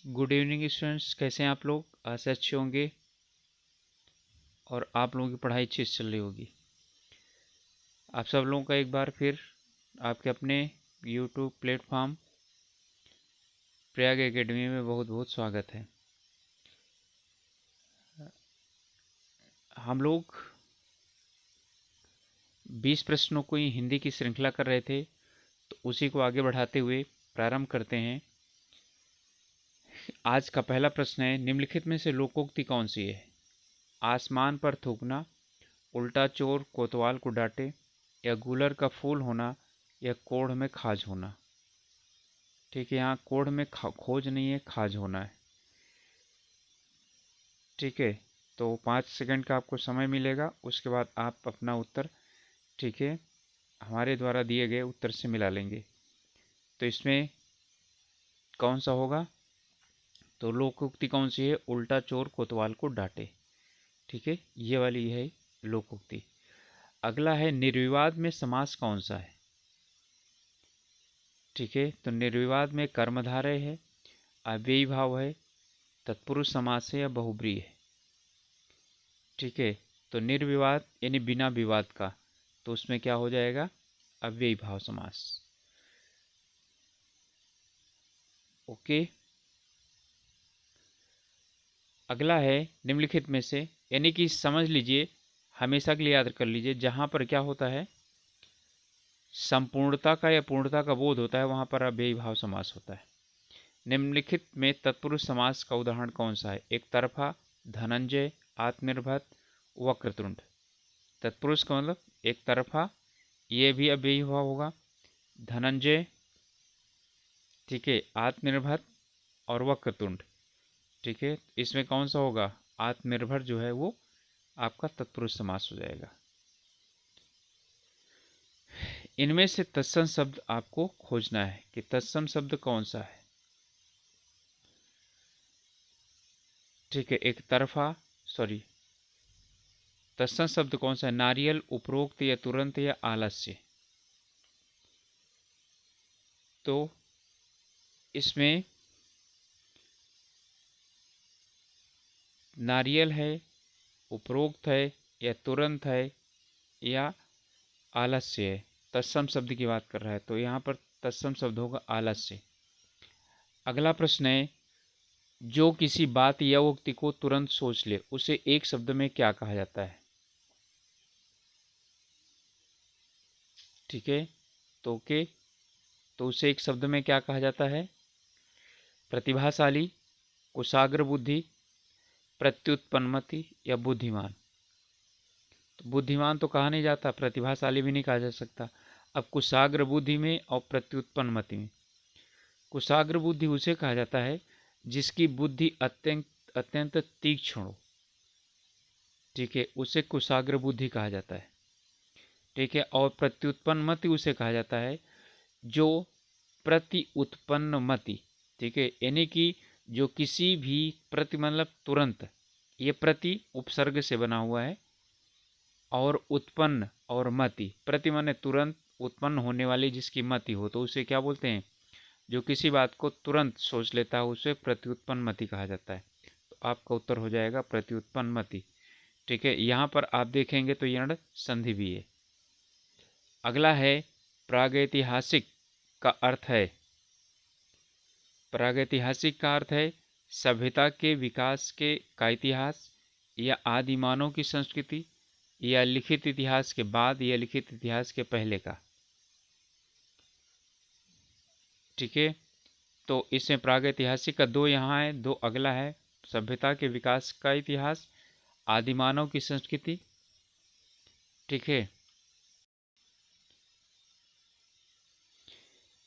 Good evening students, कैसे हैं आप लोग। आशा अच्छे होंगे और आप लोगों की पढ़ाई अच्छी से चल रही होगी। आप सब लोगों का एक बार फिर आपके अपने यूट्यूब प्लेटफॉर्म प्रयाग एकेडमी में बहुत बहुत स्वागत है। हम लोग 20 प्रश्नों को ही हिंदी की श्रृंखला कर रहे थे, तो उसी को आगे बढ़ाते हुए प्रारंभ करते हैं। आज का पहला प्रश्न है, निम्नलिखित में से लोकोक्ति कौन सी है। आसमान पर थूकना, उल्टा चोर कोतवाल को डांटे, या गूलर का फूल होना, या कोढ़ में खाज होना। ठीक है, यहाँ कोढ़ में खोज नहीं है, खाज होना है। ठीक है, तो 5 सेकंड का आपको समय मिलेगा, उसके बाद आप अपना उत्तर, ठीक है, हमारे द्वारा दिए गए उत्तर से मिला लेंगे। तो इसमें कौन सा होगा, तो लोकोक्ति कौन सी है, उल्टा चोर कोतवाल को डांटे। ठीक है, ये वाली है लोकोक्ति। अगला है, निर्विवाद में समास कौन सा है। ठीक है, तो निर्विवाद में कर्मधारय है, अव्ययी भाव है, तत्पुरुष समास है, या बहुब्रीहि है। ठीक है, तो निर्विवाद यानी बिना विवाद का, तो उसमें क्या हो जाएगा, अव्ययी भाव समास। ओके, अगला है, निम्नलिखित में से, यानी कि समझ लीजिए, हमेशा के लिए याद कर लीजिए, जहां पर क्या होता है, संपूर्णता का या पूर्णता का बोध होता है, वहां पर अव्ययी भाव समास होता है। निम्नलिखित में तत्पुरुष समास का उदाहरण कौन सा है। एक तरफा, धनंजय, आत्मनिर्भर, वक्रतुंड। तत्पुरुष का मतलब एक तरफा, ये भी अव्ययी भाव होगा, धनंजय, ठीक है, आत्मनिर्भर और वक्रतुंड। ठीक है, इसमें कौन सा होगा, आत्मनिर्भर जो है वो आपका तत्पुरुष समास हो जाएगा। इनमें से तत्सम शब्द आपको खोजना है कि तत्सम शब्द कौन सा है। ठीक है, एक तरफा, सॉरी, तत्सम शब्द कौन सा है, नारियल, उपरोक्त, या तुरंत, या आलस्य। तो इसमें नारियल है, उपरोक्त है, या तुरंत है, या आलस्य है। तत्सम शब्द की बात कर रहा है, तो यहाँ पर तत्सम शब्द होगा आलस्य। अगला प्रश्न है, जो किसी बात या उक्ति को तुरंत सोच ले उसे एक शब्द में क्या कहा जाता है। ठीक है, तो के, तो उसे एक शब्द में क्या कहा जाता है, प्रतिभाशाली, कुशाग्र बुद्धि, प्रत्युत्पन्नमति, या बुद्धिमान। तो बुद्धिमान तो कहा नहीं जाता, प्रतिभाशाली भी नहीं कहा जा सकता। अब कुशाग्र बुद्धि में और प्रत्युत्पन्नमति में, कुशाग्र बुद्धि उसे कहा जाता है जिसकी बुद्धि अत्यंत अत्यंत तीक्ष्ण हो। ठीक है, उसे कुशाग्र बुद्धि कहा जाता है। ठीक है, और प्रत्युत्पन्नमति उसे कहा जाता है जो प्रति उत्पन्न मति। ठीक है, यानी कि जो किसी भी प्रति मतलब तुरंत, ये प्रति उपसर्ग से बना हुआ है, और उत्पन्न और मति, प्रति माने तुरंत, उत्पन्न होने वाली जिसकी मति हो, तो उसे क्या बोलते हैं, जो किसी बात को तुरंत सोच लेता है उसे प्रत्युत्पन्न मति कहा जाता है। तो आपका उत्तर हो जाएगा प्रत्युत्पन्न मति। ठीक है, यहाँ पर आप देखेंगे तो यण संधि भी है। अगला है, प्रागैतिहासिक का अर्थ है, प्रागैतिहासिक का अर्थ है सभ्यता के विकास के का इतिहास, या आदि मानव की संस्कृति, या लिखित इतिहास के बाद, या लिखित इतिहास के पहले का। ठीक है, तो इसमें प्रागैतिहासिक का दो यहाँ है, दो अगला है, सभ्यता के विकास का इतिहास, आदिमानव की संस्कृति। ठीक है,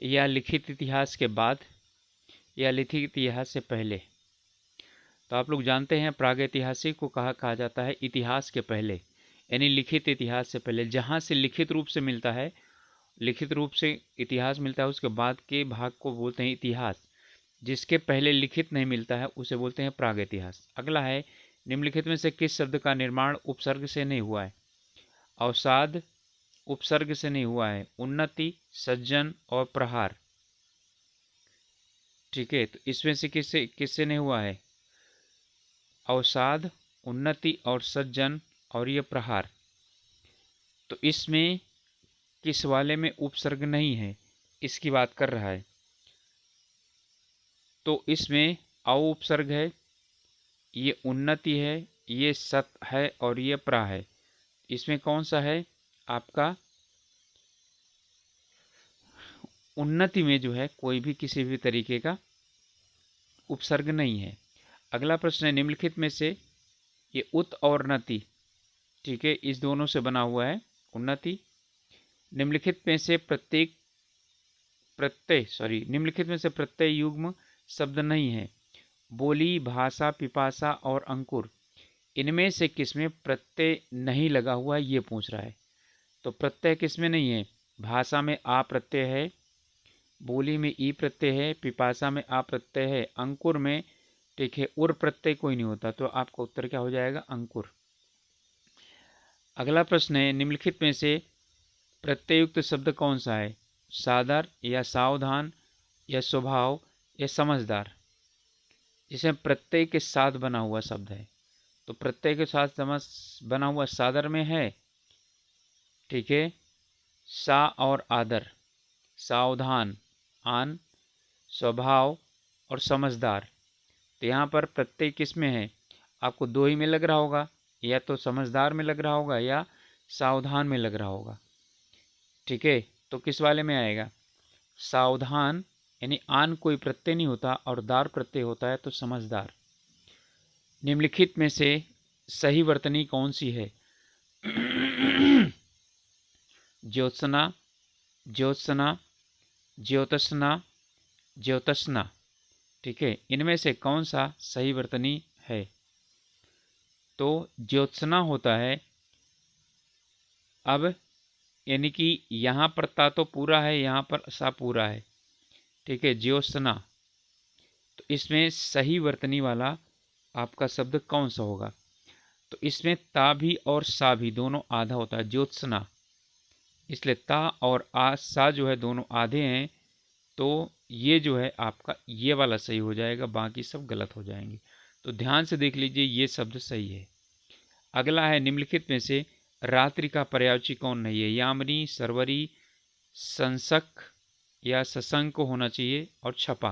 या लिखित इतिहास के बाद, या लिखित इतिहास से पहले। तो आप लोग जानते हैं प्रागैतिहासिक को कहा जाता है इतिहास के पहले, यानी लिखित इतिहास से पहले, जहाँ से लिखित रूप से मिलता है, लिखित रूप से इतिहास मिलता है, उसके बाद के भाग को बोलते हैं इतिहास। जिसके पहले लिखित नहीं मिलता है उसे बोलते हैं प्रागैतिहास। अगला है, निम्नलिखित में से किस शब्द का निर्माण उपसर्ग से नहीं हुआ है। अवसाद उपसर्ग से नहीं हुआ है, उन्नति, सज्जन और प्रहार। ठीक है, तो इसमें से किससे किससे नहीं हुआ है? अवसाद, उन्नति और सज्जन और ये प्रहार। तो इसमें किस वाले में उपसर्ग नहीं है, इसकी बात कर रहा है। तो इसमें अ उपसर्ग है, ये उन्नति है, ये सत है और ये प्रा है। इसमें कौन सा है आपका? उन्नति में जो है कोई भी किसी भी तरीके का उपसर्ग नहीं है। अगला प्रश्न है, निम्नलिखित में से ये उत और नति, ठीक है, इस दोनों से बना हुआ है उन्नति। निम्नलिखित में से निम्नलिखित में से प्रत्यय युग्म शब्द नहीं है। बोली, भाषा, पिपासा और अंकुर, इनमें से किसमें प्रत्यय नहीं लगा हुआ है, ये पूछ रहा है। तो प्रत्यय किसमें नहीं है? भाषा में आ प्रत्यय है, बोली में ई प्रत्यय है, पिपासा में आ प्रत्यय है, अंकुर में, ठीक है, उर प्रत्यय कोई नहीं होता। तो आपका उत्तर क्या हो जाएगा? अंकुर। अगला प्रश्न है, निम्नलिखित में से प्रत्ययुक्त शब्द कौन सा है? सादर या सावधान या स्वभाव या समझदार। जिसमें प्रत्यय के साथ बना हुआ शब्द है, तो प्रत्यय के साथ बना हुआ सादर में है, ठीक है, सा और आदर, सावधान आन, स्वभाव और समझदार। तो यहाँ पर प्रत्यय किस में है? आपको दो ही में लग रहा होगा, या तो समझदार में लग रहा होगा या सावधान में लग रहा होगा, ठीक है। तो किस वाले में आएगा? सावधान, यानी आन कोई प्रत्यय नहीं होता और दार प्रत्यय होता है, तो समझदार। निम्नलिखित में से सही वर्तनी कौन सी है? ज्योत्सना, ज्योत्सना, ज्योतस्ना, ज्योतस्ना, ठीक है, इनमें से कौन सा सही वर्तनी है? तो ज्योत्सना होता है। अब यानी कि यहाँ पर ता तो पूरा है, यहाँ पर सा पूरा है, ठीक है, ज्योत्सना। तो इसमें सही वर्तनी वाला आपका शब्द कौन सा होगा? तो इसमें ता भी और सा भी दोनों आधा होता है, ज्योत्सना। इसलिए ता और आ सा जो है दोनों आधे हैं, तो ये जो है आपका ये वाला सही हो जाएगा, बाकी सब गलत हो जाएंगे। तो ध्यान से देख लीजिए, ये शब्द सही है। अगला है, निम्नलिखित में से रात्रि का पर्यायवाची कौन नहीं है? यामिनी, सरवरी, संसक या सशंक होना चाहिए, और छपा।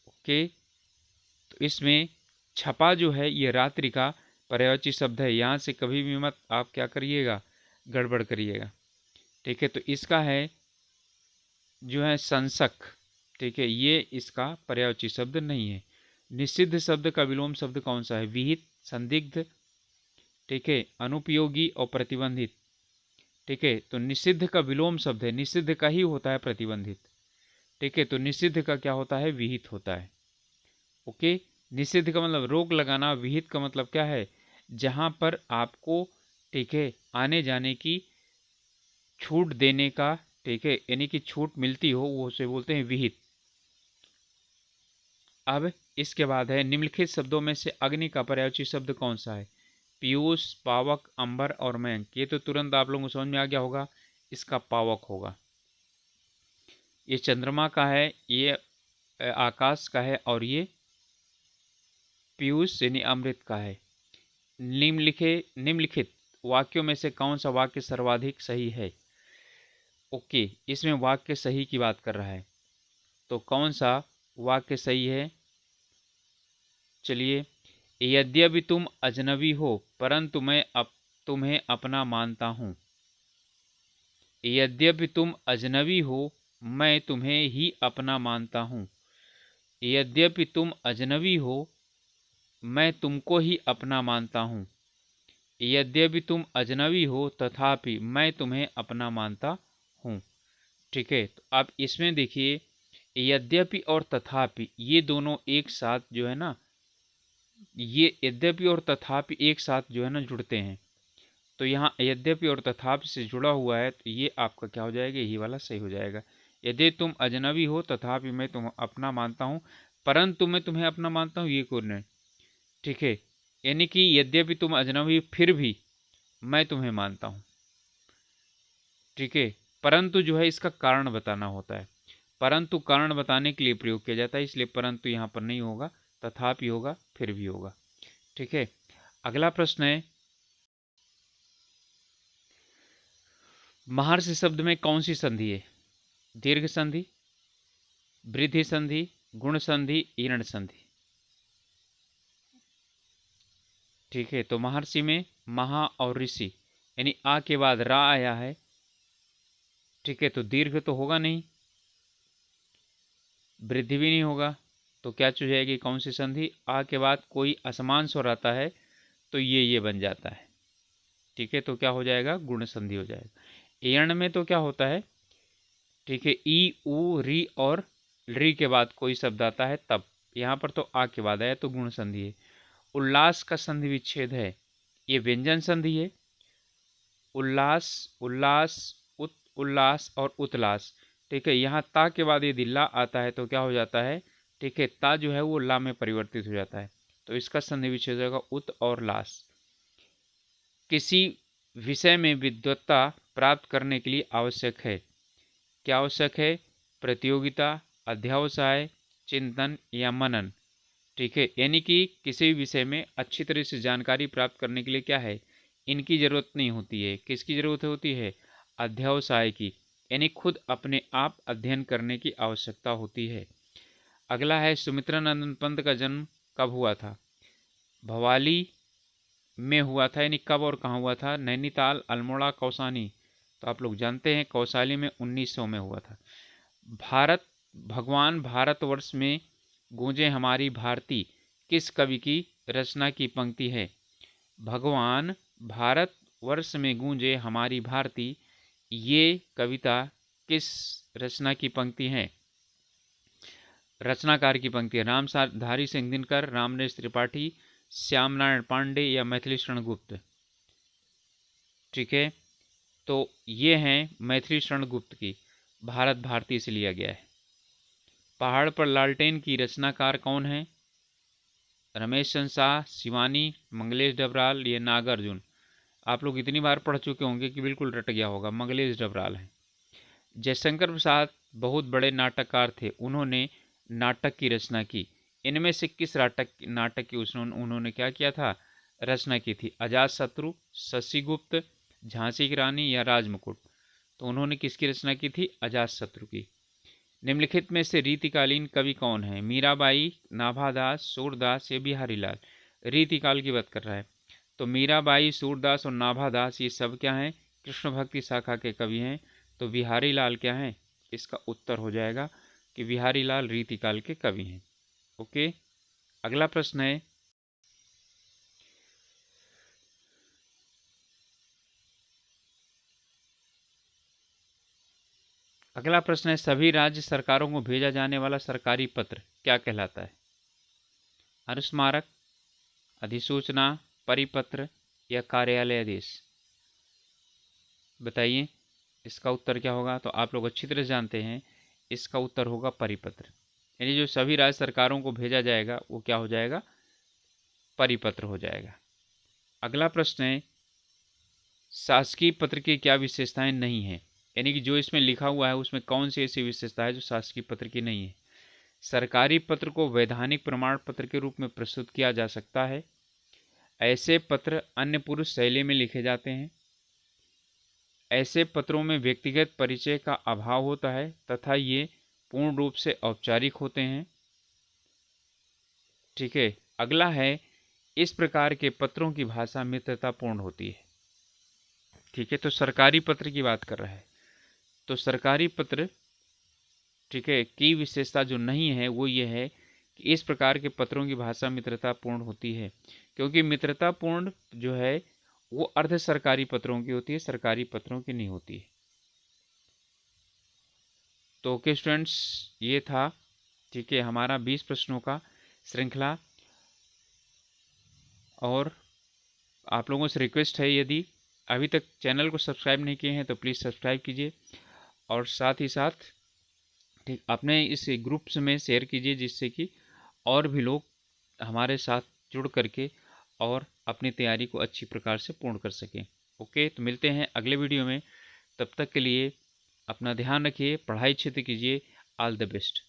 ओके, तो इसमें छपा जो है ये रात्रि का पर्यायवाची शब्द है। यहाँ से कभी भी मत आप क्या करिएगा, गड़बड़ करिएगा, ठीक है। तो इसका है जो है संसक, ठीक है, ये इसका पर्यायवाची शब्द नहीं है। निषिद्ध शब्द का विलोम शब्द कौन सा है? विहित, संदिग्ध, ठीक है, अनुपयोगी और प्रतिबंधित, ठीक है। तो निषिद्ध का विलोम शब्द है, निषिद्ध का ही होता है प्रतिबंधित, ठीक है। तो निषिद्ध का क्या होता है? विहित होता है। ओके, निषिद्ध का मतलब रोक लगाना, विहित का मतलब क्या है? जहां पर आपको, ठीक है, आने जाने की छूट देने का, ठीक है, यानी कि छूट मिलती हो, वो उसे बोलते हैं विहित। अब इसके बाद है, निम्नलिखित शब्दों में से अग्नि का पर्यायवाची शब्द कौन सा है? पीयूष, पावक, अंबर और मयंक। ये तो तुरंत आप लोगों को समझ में आ गया होगा, इसका पावक होगा। ये चंद्रमा का है, ये आकाश का है, और ये पीयूष यानी अमृत का है। निम्नलिखित वाक्यों में से कौन सा वाक्य सर्वाधिक सही है? ओके, इसमें वाक्य सही की बात कर रहा है, तो कौन सा वाक्य सही है? चलिए, यद्यपि तुम अजनबी हो परंतु मैं तुम्हें अपना मानता हूँ। यद्यपि तुम अजनबी हो मैं तुम्हें ही अपना मानता हूँ। यद्यपि तुम अजनबी हो मैं तुमको ही अपना मानता हूँ। यद्यपि तुम अजनबी हो तथापि मैं तुम्हें अपना मानता हूँ, ठीक है। तो आप इसमें देखिए, यद्यपि और तथापि ये दोनों एक साथ जो है ना, ये यद्यपि और तथापि एक साथ जो है ना जुड़ते हैं। तो यहाँ यद्यपि और तथापि से जुड़ा हुआ है, तो ये आपका क्या हो जाएगा? यही वाला सही हो जाएगा। यदि तुम अजनबी हो तथापि मैं तुम अपना मानता हूँ, परंतु मैं तुम्हें अपना मानता हूँ, ये कौन है? ठीक है, यानी कि यद्यपि तुम अजनबी फिर भी मैं तुम्हें मानता हूँ, ठीक है। परंतु जो है इसका कारण बताना होता है। परंतु कारण बताने के लिए प्रयोग किया जाता है, इसलिए परंतु यहाँ पर नहीं होगा, तथापि होगा, फिर भी होगा। ठीक है, अगला प्रश्न है, महर्षि शब्द में कौन सी संधि है? दीर्घ संधि, वृद्धि संधि, गुण संधि, ईरण संधि। ठीक है, तो महर्षि में महा और ऋषि यानी आ के बाद रा आया है। ठीक है, तो दीर्घ तो होगा नहीं, वृद्धि भी नहीं होगा, तो क्या चूज जाएगी, कौन सी संधि? आ के बाद कोई असमान स्वर आता है तो ये बन जाता है। ठीक है, तो क्या हो जाएगा, गुण संधि हो जाएगा। ईर्ण में तो क्या होता है, ठीक है, ई उ री और री के बाद कोई शब्द आता है तब, यहाँ पर तो आ के बाद आया तो गुण संधि है। उल्लास का संधि विच्छेद है, ये व्यंजन संधि है। उल्लास, उल्लास, उल्लास और उत्लास। ठीक है, यहाँ ता के बाद यदि ला आता है तो क्या हो जाता है, ठीक है, ता जो है वो ला में परिवर्तित हो जाता है, तो इसका संधि विच्छेद होगा उत और लास। किसी विषय में विद्वत्ता प्राप्त करने के लिए आवश्यक है, क्या आवश्यक है? प्रतियोगिता, अध्यावसाय, चिंतन या मनन। ठीक है, यानी कि किसी भी विषय में अच्छी तरह से जानकारी प्राप्त करने के लिए क्या है, इनकी जरूरत नहीं होती है। किसकी जरूरत होती है? अध्यावसाय की, यानी खुद अपने आप अध्ययन करने की आवश्यकता होती है। अगला है, सुमित्रानंद पंत का जन्म कब हुआ था? भवाली में हुआ था, यानी कब और कहाँ हुआ था? नैनीताल, अल्मोड़ा, कौसानी। तो आप लोग जानते हैं कौसाली में 1900 में हुआ था। भारत, भगवान भारतवर्ष में गूंजे हमारी भारती किस कवि की रचना की पंक्ति है? भगवान भारतवर्ष में गूंजे हमारी भारती, ये कविता किस रचना की पंक्ति है? रचनाकार की पंक्ति है। रामधारी सिंह दिनकर, रामनरेश त्रिपाठी, श्याम नारायण पांडे या मैथिली शरण गुप्त। ठीक है, तो ये हैं मैथिली शरण गुप्त की, भारत भारती से लिया गया है। पहाड़ पर लालटेन की रचनाकार कौन है? रमेश चंद्र शाह, शिवानी, मंगलेश डबराल या नागार्जुन। आप लोग इतनी बार पढ़ चुके होंगे कि बिल्कुल रट गया होगा, मंगलेश डबराल हैं। जयशंकर प्रसाद बहुत बड़े नाटककार थे, उन्होंने नाटक की रचना की। इनमें से किस नाटक की उन्होंने क्या किया था, रचना की थी? अजातशत्रु, शशिगुप्त, झांसी की रानी या राजमुकुट। तो उन्होंने किसकी रचना की थी? अजातशत्रु की। निम्नलिखित में से रीतिकालीन कवि कौन है? मीराबाई, नाभादास, सूरदास या बिहारीलाल। रीतिकाल की बात कर रहा है, तो मीराबाई, सूरदास और नाभादास ये सब क्या हैं? कृष्ण भक्ति शाखा के कवि हैं। तो बिहारीलाल क्या हैं? इसका उत्तर हो जाएगा कि बिहारीलाल रीतिकाल के कवि हैं। ओके, अगला प्रश्न है, सभी राज्य सरकारों को भेजा जाने वाला सरकारी पत्र क्या कहलाता है? अनुस्मारक, अधिसूचना, परिपत्र या कार्यालय आदेश। बताइए इसका उत्तर क्या होगा? तो आप लोग अच्छी तरह जानते हैं, इसका उत्तर होगा परिपत्र। यानी जो सभी राज्य सरकारों को भेजा जाएगा वो क्या हो जाएगा? परिपत्र हो जाएगा। अगला प्रश्न है, शासकीय पत्र की क्या विशेषताएं नहीं है? यानी कि जो इसमें लिखा हुआ है उसमें कौन सी ऐसी विशेषता है जो शासकीय पत्र की नहीं है? सरकारी पत्र को वैधानिक प्रमाण पत्र के रूप में प्रस्तुत किया जा सकता है। ऐसे पत्र अन्य पुरुष शैली में लिखे जाते हैं। ऐसे पत्रों में व्यक्तिगत परिचय का अभाव होता है तथा ये पूर्ण रूप से औपचारिक होते हैं। ठीक है, अगला है, इस प्रकार के पत्रों की भाषा मित्रतापूर्ण होती है। ठीक है, तो सरकारी पत्र की बात कर रहा है, तो सरकारी पत्र, ठीक है, की विशेषता जो नहीं है वो ये है कि इस प्रकार के पत्रों की भाषा मित्रतापूर्ण होती है, क्योंकि मित्रतापूर्ण जो है वो अर्ध सरकारी पत्रों की होती है, सरकारी पत्रों की नहीं होती है। तो ओके स्टूडेंट्स, ये था, ठीक है, हमारा 20 प्रश्नों का श्रृंखला। और आप लोगों से रिक्वेस्ट है, यदि अभी तक चैनल को सब्सक्राइब नहीं किए हैं तो प्लीज़ सब्सक्राइब कीजिए, और साथ ही साथ ठीक अपने इस ग्रुप्स में शेयर कीजिए, जिससे कि और भी लोग हमारे साथ जुड़ करके और अपनी तैयारी को अच्छी प्रकार से पूर्ण कर सकें। ओके, तो मिलते हैं अगले वीडियो में। तब तक के लिए अपना ध्यान रखिए, पढ़ाई अच्छे से कीजिए, ऑल द बेस्ट।